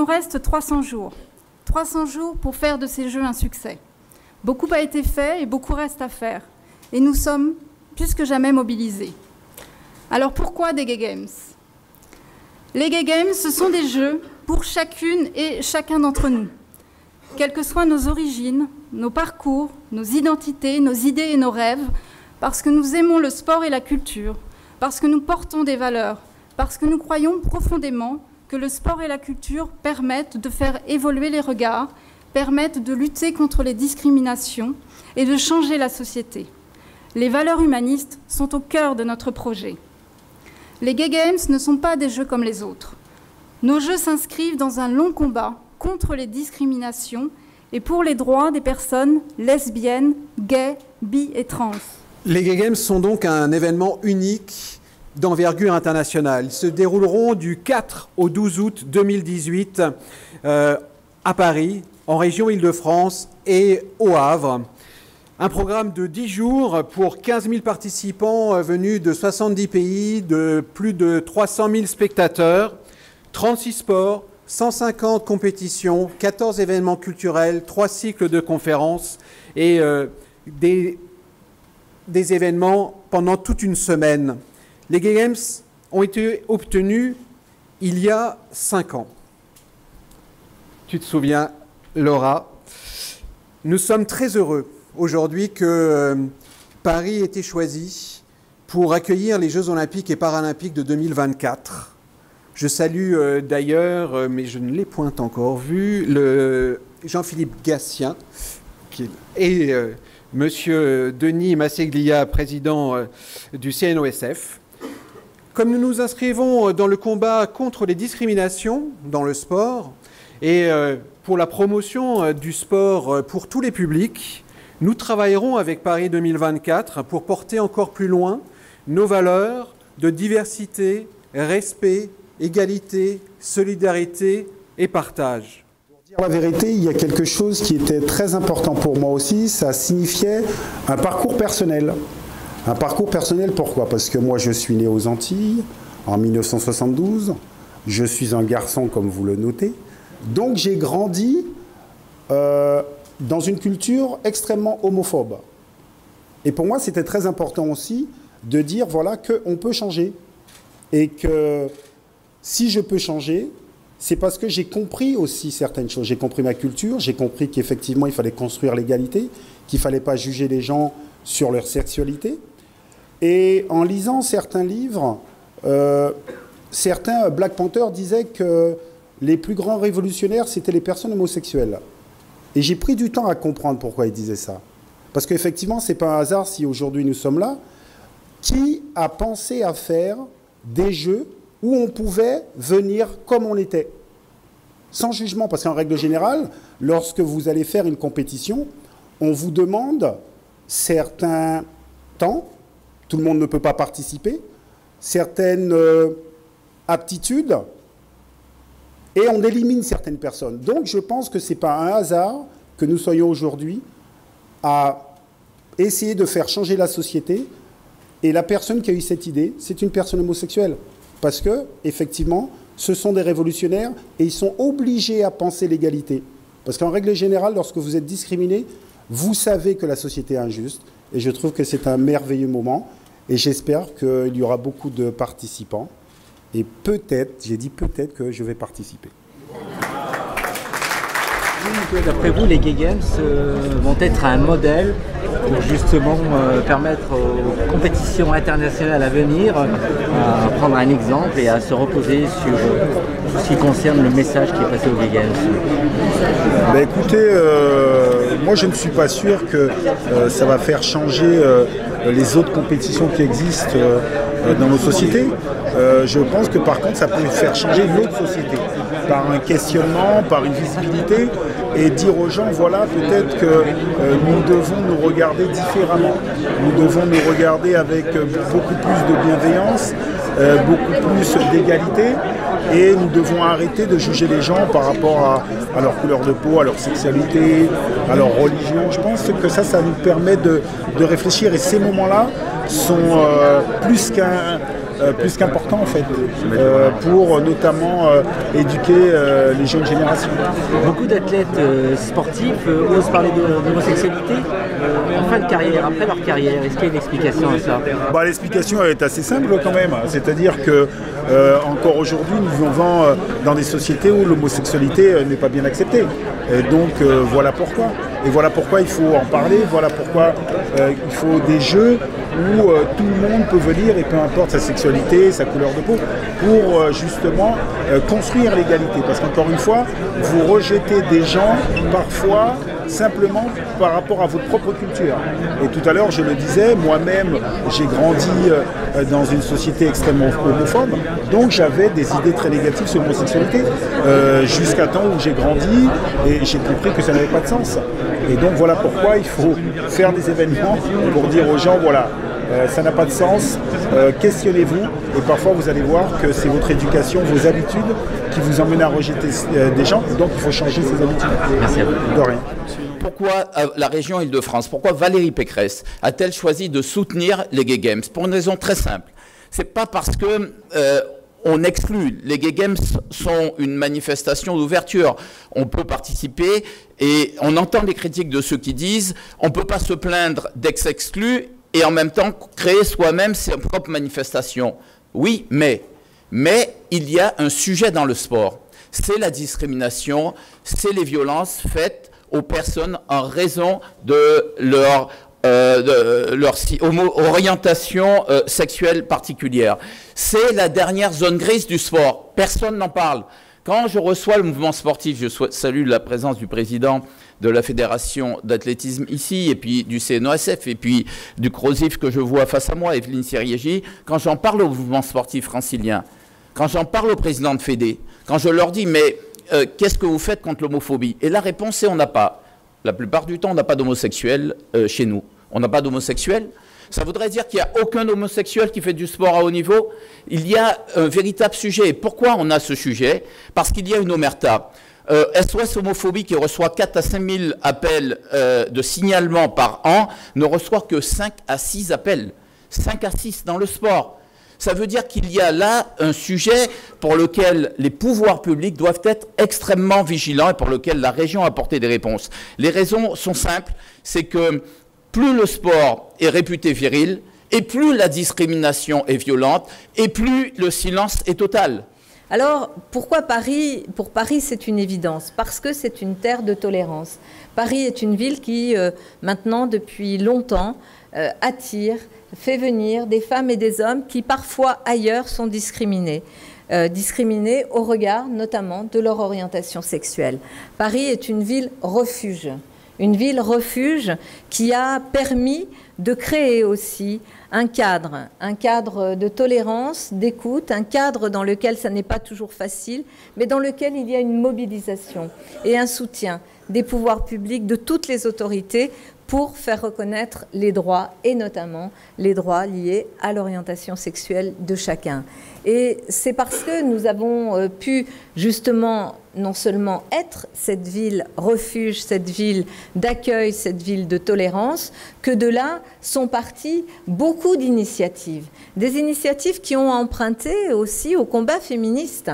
nous reste 300 jours. 300 jours pour faire de ces Jeux un succès. Beaucoup a été fait et beaucoup reste à faire. Et nous sommes plus que jamais mobilisés. Alors pourquoi des Gay Games? Les Gay Games, ce sont des jeux pour chacune et chacun d'entre nous. Quelles que soient nos origines, nos parcours, nos identités, nos idées et nos rêves, parce que nous aimons le sport et la culture, parce que nous portons des valeurs, parce que nous croyons profondément que le sport et la culture permettent de faire évoluer les regards, permettent de lutter contre les discriminations et de changer la société. Les valeurs humanistes sont au cœur de notre projet. Les Gay Games ne sont pas des jeux comme les autres. Nos jeux s'inscrivent dans un long combat contre les discriminations et pour les droits des personnes lesbiennes, gays, bi et trans. Les Gay Games sont donc un événement unique d'envergure internationale. Ils se dérouleront du 4 au 12 août 2018 à Paris, en région Île-de-France et au Havre. Un programme de 10 jours pour 15 000 participants venus de 70 pays, de plus de 300 000 spectateurs, 36 sports, 150 compétitions, 14 événements culturels, 3 cycles de conférences et des événements pendant toute une semaine. Les Gay Games ont été obtenus il y a 5 ans. Tu te souviens, Laura? Nous sommes très heureux aujourd'hui que Paris ait été choisi pour accueillir les Jeux Olympiques et Paralympiques de 2024. Je salue d'ailleurs, mais je ne l'ai point encore vu, Jean-Philippe Gatien et Monsieur Denis Masseglia, président du CNOSF. Comme nous nous inscrivons dans le combat contre les discriminations dans le sport et pour la promotion du sport pour tous les publics, nous travaillerons avec Paris 2024 pour porter encore plus loin nos valeurs de diversité, respect, égalité, solidarité et partage. Pour dire la vérité, il y a quelque chose qui était très important pour moi aussi, ça signifiait un parcours personnel. Un parcours personnel, pourquoi? Parce que moi, je suis né aux Antilles en 1972. Je suis un garçon, comme vous le notez. Donc, j'ai grandi dans une culture extrêmement homophobe. Et pour moi, c'était très important aussi de dire, voilà, qu'on peut changer. Et que si je peux changer, c'est parce que j'ai compris aussi certaines choses. J'ai compris ma culture, j'ai compris qu'effectivement, il fallait construire l'égalité, qu'il ne fallait pas juger les gens sur leur sexualité. Et en lisant certains livres, certains Black Panthers disaient que les plus grands révolutionnaires, c'était les personnes homosexuelles. Et j'ai pris du temps à comprendre pourquoi ils disaient ça. Parce qu'effectivement, ce n'est pas un hasard si aujourd'hui nous sommes là. Qui a pensé à faire des jeux où on pouvait venir comme on était, sans jugement? Parce qu'en règle générale, lorsque vous allez faire une compétition, on vous demande certains temps, tout le monde ne peut pas participer, certaines aptitudes, et on élimine certaines personnes. Donc je pense que ce n'est pas un hasard que nous soyons aujourd'hui à essayer de faire changer la société. Et la personne qui a eu cette idée, c'est une personne homosexuelle. Parce que, effectivement, ce sont des révolutionnaires et ils sont obligés à penser l'égalité. Parce qu'en règle générale, lorsque vous êtes discriminé, vous savez que la société est injuste. Et je trouve que c'est un merveilleux moment. Et j'espère qu'il y aura beaucoup de participants. Et peut-être, j'ai dit peut-être que je vais participer. D'après vous, les Gay Games vont être un modèle pour justement permettre aux compétitions internationales à venir à prendre un exemple et à se reposer sur tout ce qui concerne le message qui est passé aux Gay Games? Ben écoutez, moi je ne suis pas sûr que ça va faire changer les autres compétitions qui existent dans nos sociétés. Je pense que par contre ça peut faire changer notre société par un questionnement, par une visibilité et dire aux gens voilà peut-être que nous devons nous regarder différemment, nous devons nous regarder avec beaucoup plus de bienveillance, beaucoup plus d'égalité et nous devons arrêter de juger les gens par rapport à leur couleur de peau, à leur sexualité, à leur religion. Je pense que ça nous permet de réfléchir et ces moments-là sont plus qu'un plus qu'important en fait, pour notamment éduquer les jeunes générations. Beaucoup d'athlètes sportifs osent parler d'homosexualité en fin de carrière, après leur carrière. Est-ce qu'il y a une explication à ça? L'explication est assez simple quand même, c'est-à-dire que encore aujourd'hui nous vivons dans des sociétés où l'homosexualité n'est pas bien acceptée. Et donc voilà pourquoi. Et voilà pourquoi il faut en parler, voilà pourquoi il faut des jeux où tout le monde peut venir, et peu importe sa sexualité, sa couleur de peau, pour justement construire l'égalité. Parce qu'encore une fois, vous rejetez des gens parfois simplement par rapport à votre propre culture. Et tout à l'heure, je le disais, moi-même, j'ai grandi dans une société extrêmement homophobe, donc j'avais des idées très négatives sur l'homosexualité, jusqu'à temps où j'ai grandi et j'ai compris que ça n'avait pas de sens. Et donc voilà pourquoi il faut faire des événements pour dire aux gens, voilà, ça n'a pas de sens, questionnez-vous, et parfois vous allez voir que c'est votre éducation, vos habitudes qui vous emmènent à rejeter des gens, donc il faut changer ses habitudes. Merci à vous. De rien. Pourquoi la région Île-de-France, pourquoi Valérie Pécresse a-t-elle choisi de soutenir les Gay Games? Pour une raison très simple. C'est pas parce que on exclut. Les Gay Games sont une manifestation d'ouverture. On peut participer et on entend les critiques de ceux qui disent on ne peut pas se plaindre d'être exclu et en même temps créer soi-même ses propres manifestations. Oui, mais il y a un sujet dans le sport. C'est la discrimination, c'est les violences faites aux personnes en raison de leur orientation sexuelle particulière. C'est la dernière zone grise du sport. Personne n'en parle. Quand je reçois le mouvement sportif, je salue la présence du président de la Fédération d'athlétisme ici, et puis du CNOSF, et puis du CROSIF que je vois face à moi, Evelyne Siriégi. Quand j'en parle au mouvement sportif francilien, quand j'en parle au président de Fédé, quand je leur dis, mais qu'est-ce que vous faites contre l'homophobie? Et la réponse c'est on n'a pas. La plupart du temps, on n'a pas d'homosexuels chez nous. On n'a pas d'homosexuels. Ça voudrait dire qu'il n'y a aucun homosexuel qui fait du sport à haut niveau. Il y a un véritable sujet. Et pourquoi on a ce sujet? Parce qu'il y a une omerta. SOS Homophobie, qui reçoit 4 à 5 000 appels de signalement par an, ne reçoit que 5 à 6 appels. 5 à 6 dans le sport. Ça veut dire qu'il y a là un sujet pour lequel les pouvoirs publics doivent être extrêmement vigilants et pour lequel la région a apporté des réponses. Les raisons sont simples, c'est que plus le sport est réputé viril, et plus la discrimination est violente, et plus le silence est total. Alors, pourquoi Paris? Pour Paris, c'est une évidence, parce que c'est une terre de tolérance. Paris est une ville qui, maintenant, depuis longtemps, attire, fait venir des femmes et des hommes qui, parfois, ailleurs, sont discriminés. Discriminés au regard, notamment, de leur orientation sexuelle. Paris est une ville refuge. Une ville refuge qui a permis de créer aussi un cadre de tolérance, d'écoute, un cadre dans lequel ça n'est pas toujours facile, mais dans lequel il y a une mobilisation et un soutien des pouvoirs publics, de toutes les autorités, pour faire reconnaître les droits, et notamment les droits liés à l'orientation sexuelle de chacun. Et c'est parce que nous avons pu justement non seulement être cette ville refuge, cette ville d'accueil, cette ville de tolérance, que de là sont parties beaucoup d'initiatives. Des initiatives qui ont emprunté aussi au combat féministe.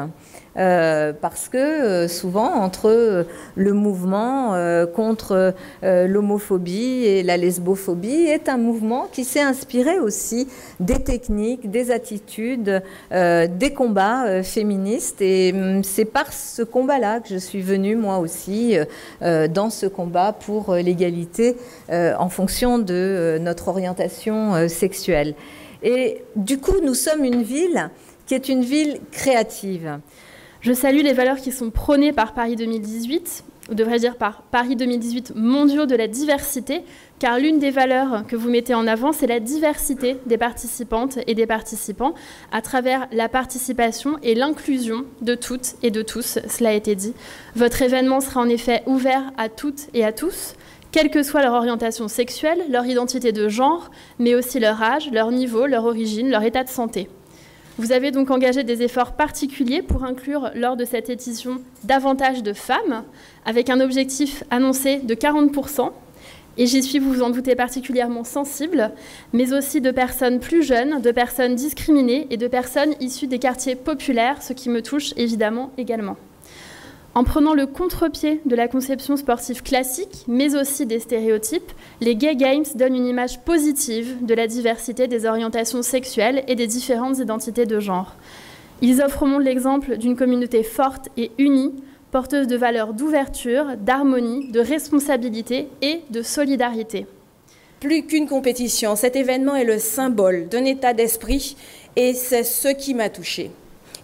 Parce que souvent, entre le mouvement contre l'homophobie et la lesbophobie est un mouvement qui s'est inspiré aussi des techniques, des attitudes, des combats féministes. Et c'est par ce combat-là que je suis venue, moi aussi, dans ce combat pour l'égalité en fonction de notre orientation sexuelle. Et du coup, nous sommes une ville qui est une ville créative. Je salue les valeurs qui sont prônées par Paris 2018, ou devrais-je dire par Paris 2018 mondiaux de la diversité, car l'une des valeurs que vous mettez en avant, c'est la diversité des participantes et des participants à travers la participation et l'inclusion de toutes et de tous, cela a été dit. Votre événement sera en effet ouvert à toutes et à tous, quelle que soit leur orientation sexuelle, leur identité de genre, mais aussi leur âge, leur niveau, leur origine, leur état de santé. Vous avez donc engagé des efforts particuliers pour inclure lors de cette édition davantage de femmes, avec un objectif annoncé de 40%. Et j'y suis, vous vous en doutez, particulièrement sensible, mais aussi de personnes plus jeunes, de personnes discriminées et de personnes issues des quartiers populaires, ce qui me touche évidemment également. En prenant le contre-pied de la conception sportive classique, mais aussi des stéréotypes, les Gay Games donnent une image positive de la diversité des orientations sexuelles et des différentes identités de genre. Ils offrent au monde l'exemple d'une communauté forte et unie, porteuse de valeurs d'ouverture, d'harmonie, de responsabilité et de solidarité. Plus qu'une compétition, cet événement est le symbole d'un état d'esprit et c'est ce qui m'a touchée.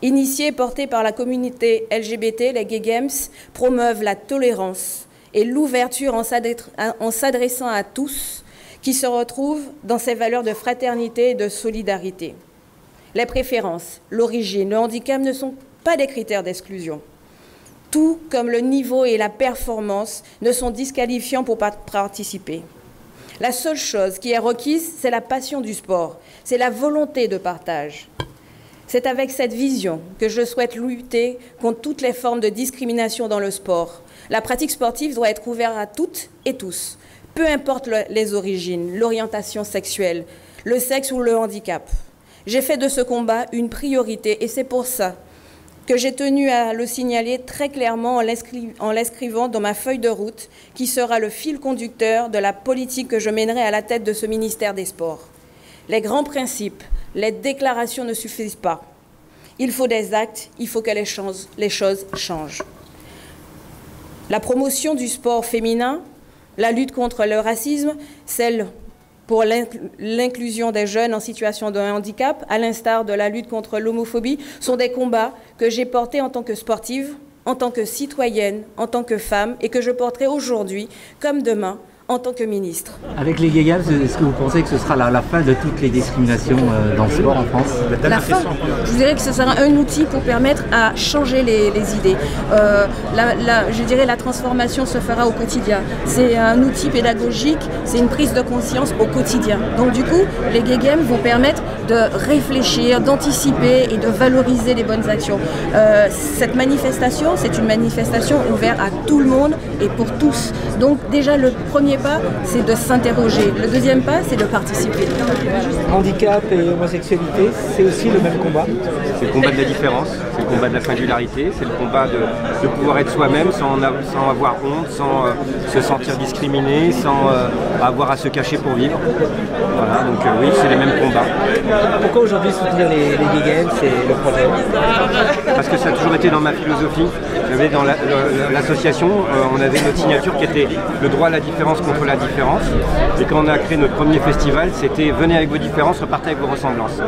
Initiés et portés par la communauté LGBT, les Gay Games promeuvent la tolérance et l'ouverture en s'adressant à tous qui se retrouvent dans ces valeurs de fraternité et de solidarité. Les préférences, l'origine, le handicap ne sont pas des critères d'exclusion. Tout comme le niveau et la performance ne sont disqualifiants pour participer. La seule chose qui est requise, c'est la passion du sport, c'est la volonté de partage. C'est avec cette vision que je souhaite lutter contre toutes les formes de discrimination dans le sport. La pratique sportive doit être ouverte à toutes et tous, peu importe les origines, l'orientation sexuelle, le sexe ou le handicap. J'ai fait de ce combat une priorité et c'est pour ça que j'ai tenu à le signaler très clairement en l'inscrivant dans ma feuille de route, qui sera le fil conducteur de la politique que je mènerai à la tête de ce ministère des Sports. Les grands principes, les déclarations ne suffisent pas. Il faut des actes, il faut que les choses changent. La promotion du sport féminin, la lutte contre le racisme, celle pour l'inclusion des jeunes en situation de handicap, à l'instar de la lutte contre l'homophobie, sont des combats que j'ai portés en tant que sportive, en tant que citoyenne, en tant que femme, et que je porterai aujourd'hui, comme demain, en tant que ministre. Avec les Gay Games, est-ce que vous pensez que ce sera la fin de toutes les discriminations dans le sport en France? La fin, je dirais que ce sera un outil pour permettre à changer les idées. Je dirais la transformation se fera au quotidien. C'est un outil pédagogique, c'est une prise de conscience au quotidien. Donc du coup, les Gay Games vont permettre de réfléchir, d'anticiper et de valoriser les bonnes actions. Cette manifestation, c'est une manifestation ouverte à tout le monde et pour tous. Donc déjà, le premier pas, c'est de s'interroger. Le deuxième pas, c'est de participer. Handicap et homosexualité, c'est aussi le même combat? C'est le combat de la différence, c'est le combat de la singularité, c'est le combat de pouvoir être soi-même sans avoir honte, sans se sentir discriminé, sans avoir à se cacher pour vivre. Voilà, donc oui, c'est les mêmes combats. Pourquoi aujourd'hui soutenir les Gay Games et le projet? Parce que ça a toujours été dans ma philosophie. J'avais dans l'association, on avait notre signature qui était le droit à la différence contre la différence. Et quand on a créé notre premier festival, c'était venez avec vos différences, repartez avec vos ressemblances.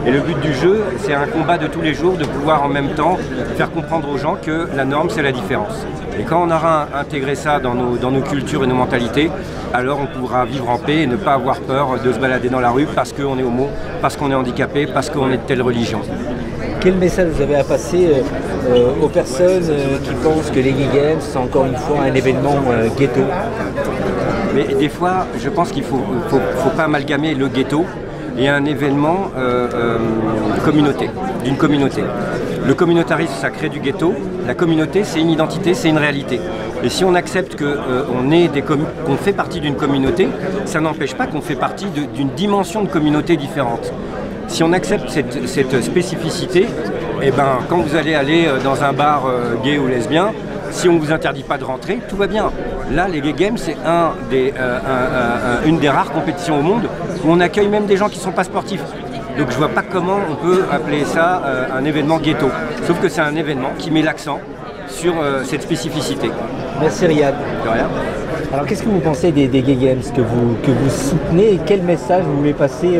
Et le but du jeu, c'est un combat de tous les jours, de pouvoir en même temps faire comprendre aux gens que la norme, c'est la différence. Et quand on aura intégré ça dans nos cultures et nos mentalités, alors on pourra vivre en paix et ne pas avoir peur de se balader dans la rue parce qu'on est homo, parce qu'on est handicapé, parce qu'on est de telle religion. Quel message vous avez à passer aux personnes qui pensent que les Gay Games, c'est encore une fois un événement ghetto? Mais des fois, je pense qu'il ne faut pas amalgamer le ghetto et un événement d'une communauté. Le communautarisme, ça crée du ghetto. La communauté, c'est une identité, c'est une réalité. Et si on accepte qu'on fait partie d'une communauté, ça n'empêche pas qu'on fait partie d'une dimension de communauté différente. Si on accepte cette spécificité, eh ben, quand vous allez aller dans un bar gay ou lesbien, si on ne vous interdit pas de rentrer, tout va bien. Là, les Gay Games, c'est une des rares compétitions au monde où on accueille même des gens qui ne sont pas sportifs. Donc je ne vois pas comment on peut appeler ça un événement ghetto. Sauf que c'est un événement qui met l'accent sur cette spécificité. Merci Riyad. De rien. Alors qu'est-ce que vous pensez des Gay Games que vous soutenez et quel message vous voulez passer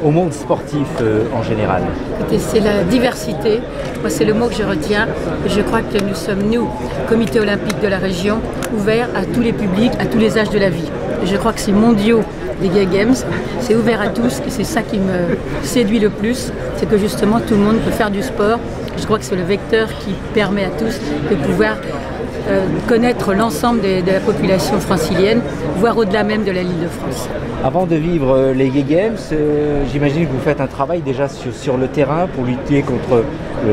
au monde sportif en général? Écoutez, c'est la diversité. Moi, c'est le mot que je retiens. Je crois que nous sommes, nous, Comité olympique de la région, ouverts à tous les publics, à tous les âges de la vie. Je crois que c'est mondiaux, les Gay Games. C'est ouvert à tous et c'est ça qui me séduit le plus. C'est que justement, tout le monde peut faire du sport. Je crois que c'est le vecteur qui permet à tous de pouvoir connaître l'ensemble de la population francilienne, voire au-delà même de l'île de France. Avant de vivre les Gay Games, j'imagine que vous faites un travail déjà sur le terrain pour lutter contre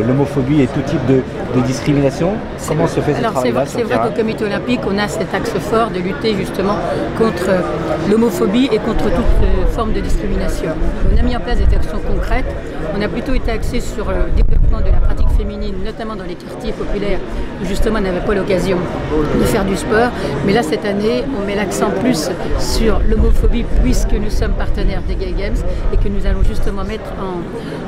l'homophobie et tout type de discrimination. Comment se fait ce travail-là? C'est vrai qu'au Comité olympique, on a cet axe fort de lutter justement contre l'homophobie et contre toute forme de discrimination. On a mis en place des actions concrètes. On a plutôt été axé sur le développement de la pratique féminine, notamment dans les quartiers populaires où justement on n'avait pas l'occasion de faire du sport. Mais là, cette année, on met l'accent plus sur l'homophobie puisque nous sommes partenaires des Gay Games et que nous allons justement mettre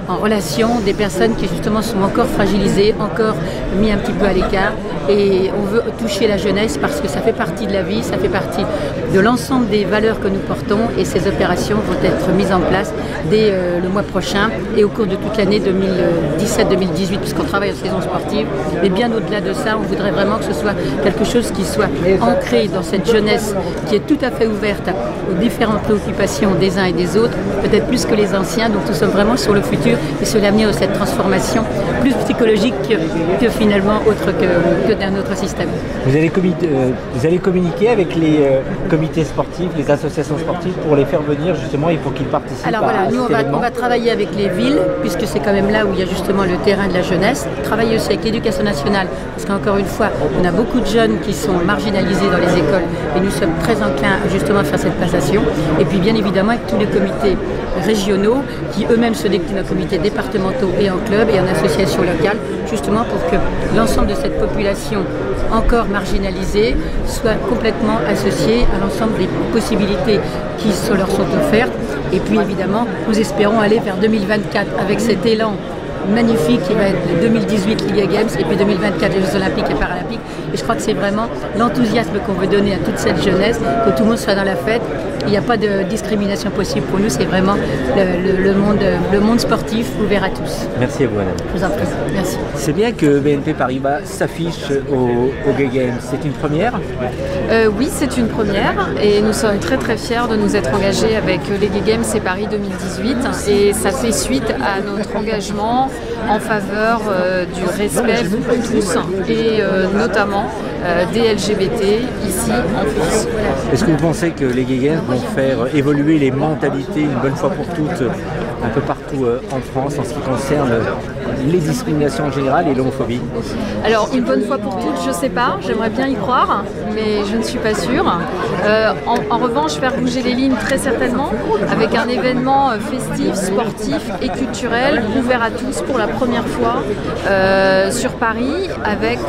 en relation des personnes qui justement sont encore fragilisées, encore mis un petit peu à l'écart. Et on veut toucher la jeunesse parce que ça fait partie de la vie, ça fait partie de l'ensemble des valeurs que nous portons et ces opérations vont être mises en place dès le mois prochain et au cours de toute l'année 2017-2018 puisqu'on travaille en saison sportive. Mais bien au-delà de ça, on voudrait vraiment que ce soit quelque chose qui soit ancré dans cette jeunesse qui est tout à fait ouverte aux différentes préoccupations des uns et des autres, peut-être plus que les anciens. Donc nous sommes vraiment sur le futur et sur l'avenir de cette transformation plus psychologique que finalement autre que d'un autre système. Vous allez communiquer avec les comités sportifs, les associations sportives pour les faire venir justement et pour qu'ils participent. Alors voilà, nous on va travailler avec les villes puisque c'est quand même là où il y a justement le terrain de la jeunesse. Travailler aussi avec l'éducation nationale parce qu'encore une fois, on a beaucoup de jeunes qui sont marginalisés dans les écoles et nous sommes très enclins justement à faire cette passation. Et puis bien évidemment avec tous les comités régionaux qui eux-mêmes se déclinent en comités départementaux et en clubs et en associations locales justement pour que l'ensemble de cette population encore marginalisée soit complètement associée à l'ensemble des possibilités qui leur sont offertes. Et puis évidemment, nous espérons aller vers 2024 avec cet élan magnifique qui va être 2018 Liga Games et puis 2024 les Jeux Olympiques et Paralympiques. Et je crois que c'est vraiment l'enthousiasme qu'on veut donner à toute cette jeunesse, que tout le monde soit dans la fête. Il n'y a pas de discrimination possible pour nous, c'est vraiment le monde sportif ouvert à tous. Merci à vous, madame. Je vous en prie, merci. C'est bien que BNP Paribas s'affiche au Gay Games. C'est une première? Oui, c'est une première et nous sommes très très fiers de nous être engagés avec les Gay Games et Paris 2018 et ça fait suite à notre engagement en faveur du respect pour tous et notamment des LGBT ici en France. Est-ce que vous pensez que les Gay Games vont faire évoluer les mentalités une bonne fois pour toutes un peu partout en France en ce qui concerne les discriminations en général et l'homophobie? Alors une bonne fois pour toutes, je ne sais pas, j'aimerais bien y croire, mais je ne suis pas sûre. En revanche, faire bouger les lignes très certainement avec un événement festif, sportif et culturel ouvert à tous pour la première fois sur Paris avec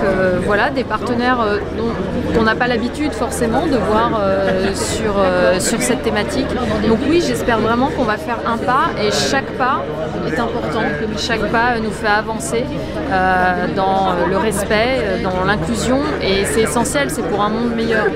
voilà, des partenaires dont on n'a pas l'habitude forcément de voir sur cette thématique. Donc oui, j'espère vraiment qu'on va faire un pas et chaque pas est important, chaque pas nous fait avancer dans le respect, dans l'inclusion et c'est essentiel, c'est pour un monde meilleur.